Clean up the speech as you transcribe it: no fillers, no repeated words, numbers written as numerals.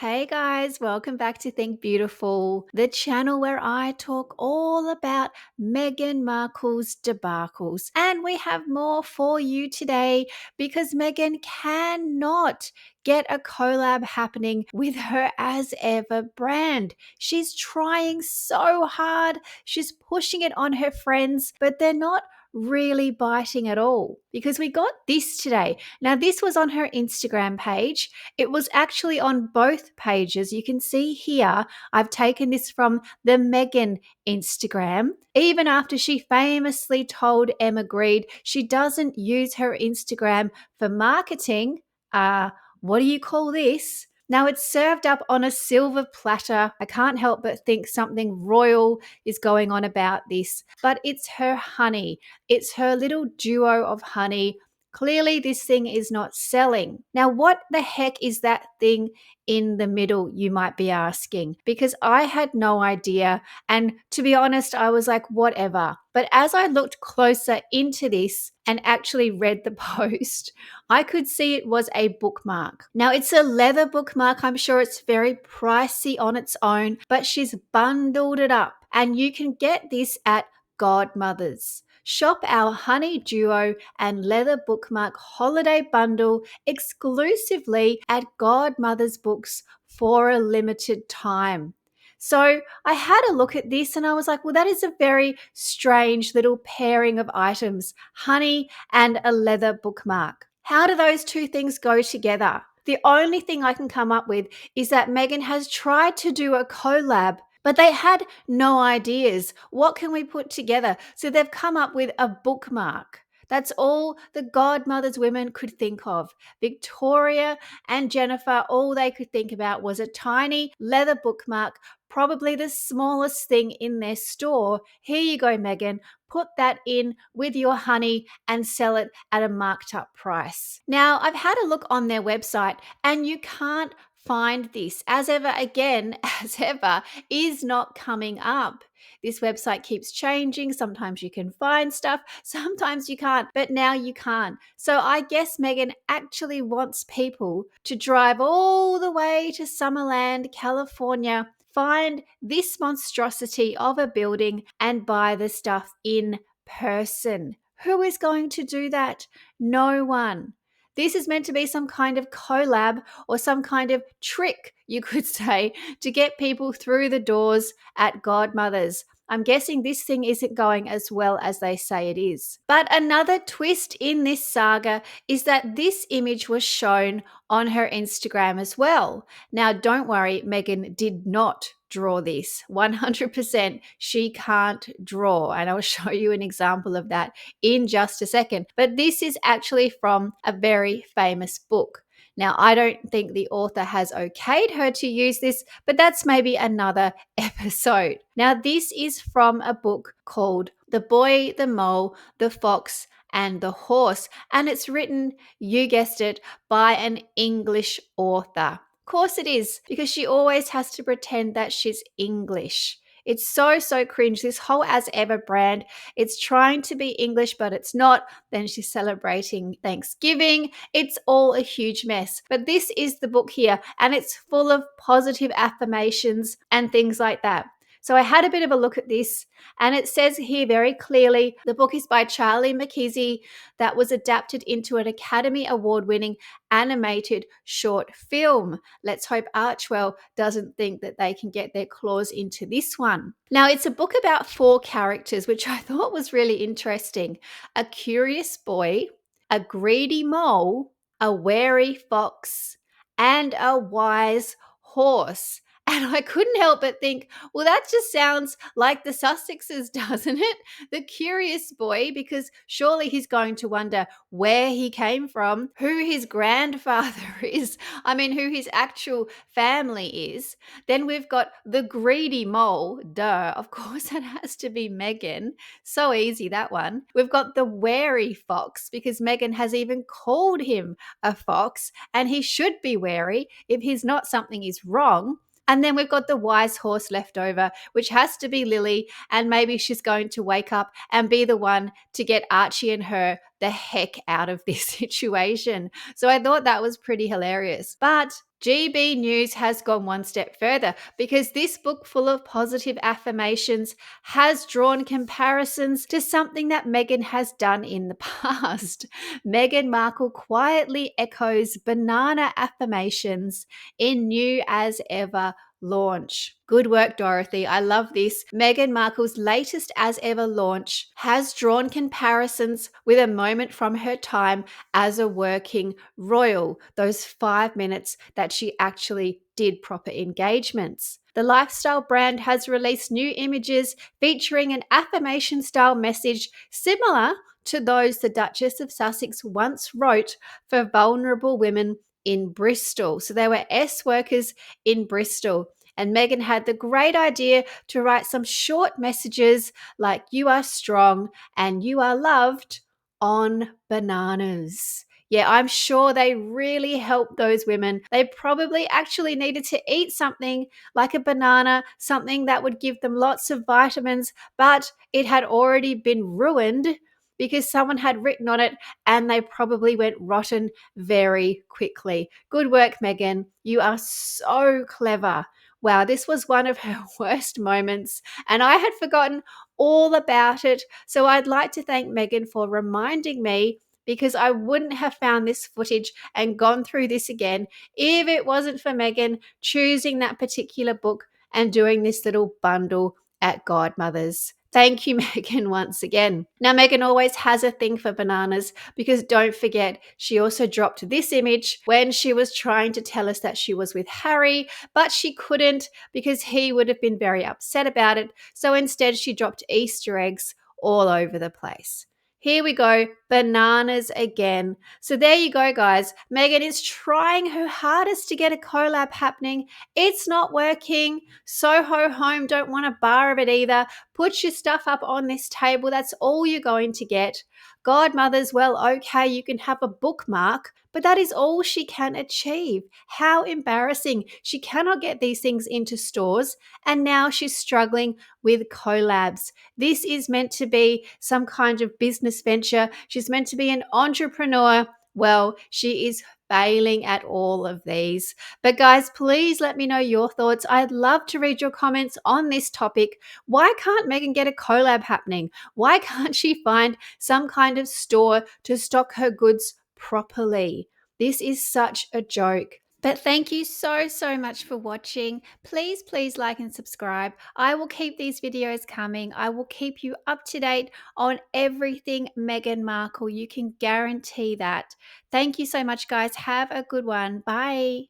Hey guys, welcome back to Think Beautiful, the channel where I talk all about Meghan Markle's debacles. And we have more for you today because Meghan cannot get a collab happening with her As Ever brand. She's trying so hard, she's pushing it on her friends, but they're not really biting at all because we got this today. Now, this was on her Instagram page. It was actually on both pages. You can see here, I've taken this from the Meghan Instagram. Even after she famously told Emma Grede she doesn't use her Instagram for marketing, what do you call this? Now it's served up on a silver platter. I can't help but think something royal is going on about this, but it's her honey. It's her little duo of honey. Clearly, this thing is not selling. Now, what the heck is that thing in the middle, you might be asking? Because I had no idea. And to be honest, I was like, whatever. But as I looked closer into this and actually read the post, I could see it was a bookmark. Now, it's a leather bookmark. I'm sure it's very pricey on its own, but she's bundled it up. And you can get this at Godmother's. Shop our honey duo and leather bookmark holiday bundle exclusively at Godmother's Books for a limited time. So I had a look at this and I was like, well, that is a very strange little pairing of items, honey and a leather bookmark. How do those two things go together? The only thing I can come up with is that Meghan has tried to do a collab, but they had no ideas. What can we put together? So they've come up with a bookmark. That's all the Godmother's women could think of. Victoria and Jennifer, all they could think about was a tiny leather bookmark, probably the smallest thing in their store. Here you go, Meghan. Put that in with your honey and sell it at a marked up price. Now, I've had a look on their website and you can't find this. As ever, again, as ever, is not coming up. This website keeps changing. Sometimes you can find stuff, sometimes you can't, but now you can't. So I guess Meghan actually wants people to drive all the way to Summerland, California, find this monstrosity of a building and buy the stuff in person. Who is going to do that? No one. This is meant to be some kind of collab or some kind of trick, you could say, to get people through the doors at Godmother's. I'm guessing this thing isn't going as well as they say it is. But another twist in this saga is that this image was shown on her Instagram as well. Now, don't worry, Meghan did not draw this. 100% she can't draw. And I'll show you an example of that in just a second. But this is actually from a very famous book. Now, I don't think the author has okayed her to use this, but that's maybe another episode. Now, this is from a book called The Boy, the Mole, the Fox, and the Horse. And it's written, you guessed it, by an English author. Of course it is, because she always has to pretend that she's English. It's so cringe. This whole As Ever brand, it's trying to be English, but it's not. Then she's celebrating Thanksgiving. It's all a huge mess. But this is the book here, and it's full of positive affirmations and things like that. So I had a bit of a look at this, and it says here very clearly, the book is by Charlie McKeesey, that was adapted into an Academy Award-winning animated short film. Let's hope Archwell doesn't think that they can get their claws into this one. Now, it's a book about 4 characters, which I thought was really interesting. A curious boy, a greedy mole, a wary fox, and a wise horse. And I couldn't help but think, well, that just sounds like the Sussexes, doesn't it? The curious boy, because surely he's going to wonder where he came from, who his grandfather is, I mean, who his actual family is. Then we've got the greedy mole, duh, of course that has to be Meghan. So easy, that one. We've got the wary fox, because Meghan has even called him a fox, and he should be wary. If he's not, something is wrong. And then we've got the wise horse left over, which has to be Lily. And maybe she's going to wake up and be the one to get Archie and her the heck out of this situation. So I thought that was pretty hilarious. But GB News has gone one step further because this book, full of positive affirmations, has drawn comparisons to something that Meghan has done in the past. Meghan Markle quietly echoes banana affirmations in New As Ever launch. Good work, Dorothy. I love this. Meghan Markle's latest As Ever launch has drawn comparisons with a moment from her time as a working royal, those 5 minutes that she actually did proper engagements. The lifestyle brand has released new images featuring an affirmation style message similar to those the Duchess of Sussex once wrote for vulnerable women in Bristol. So there were S workers in Bristol. And Meghan had the great idea to write some short messages like, "You are strong and you are loved," on bananas. Yeah, I'm sure they really helped those women. They probably actually needed to eat something like a banana, something that would give them lots of vitamins, but it had already been ruined because someone had written on it and they probably went rotten very quickly. Good work, Meghan. You are so clever. Wow, this was one of her worst moments, and I had forgotten all about it. So I'd like to thank Meghan for reminding me, because I wouldn't have found this footage and gone through this again if it wasn't for Meghan choosing that particular book and doing this little bundle at Godmother's. Thank you, Meghan, once again. Now, Meghan always has a thing for bananas because don't forget, she also dropped this image when she was trying to tell us that she was with Harry, but she couldn't because he would have been very upset about it. So instead, she dropped Easter eggs all over the place. Here we go, bananas again. So there you go, guys. Meghan is trying her hardest to get a collab happening. It's not working. Soho Home don't want a bar of it either. Put your stuff up on this table. That's all you're going to get. Godmother's, well, okay, you can have a bookmark, but that is all she can achieve. How embarrassing. She cannot get these things into stores, and now she's struggling with collabs. This is meant to be some kind of business venture. She's meant to be an entrepreneur. Well, she is failing at all of these. But guys, please let me know your thoughts. I'd love to read your comments on this topic. Why can't Meghan get a collab happening? Why can't she find some kind of store to stock her goods properly? This is such a joke. But thank you so much for watching. Please like and subscribe. I will keep these videos coming. I will keep you up to date on everything Meghan Markle. You can guarantee that. Thank you so much, guys. Have a good one. Bye.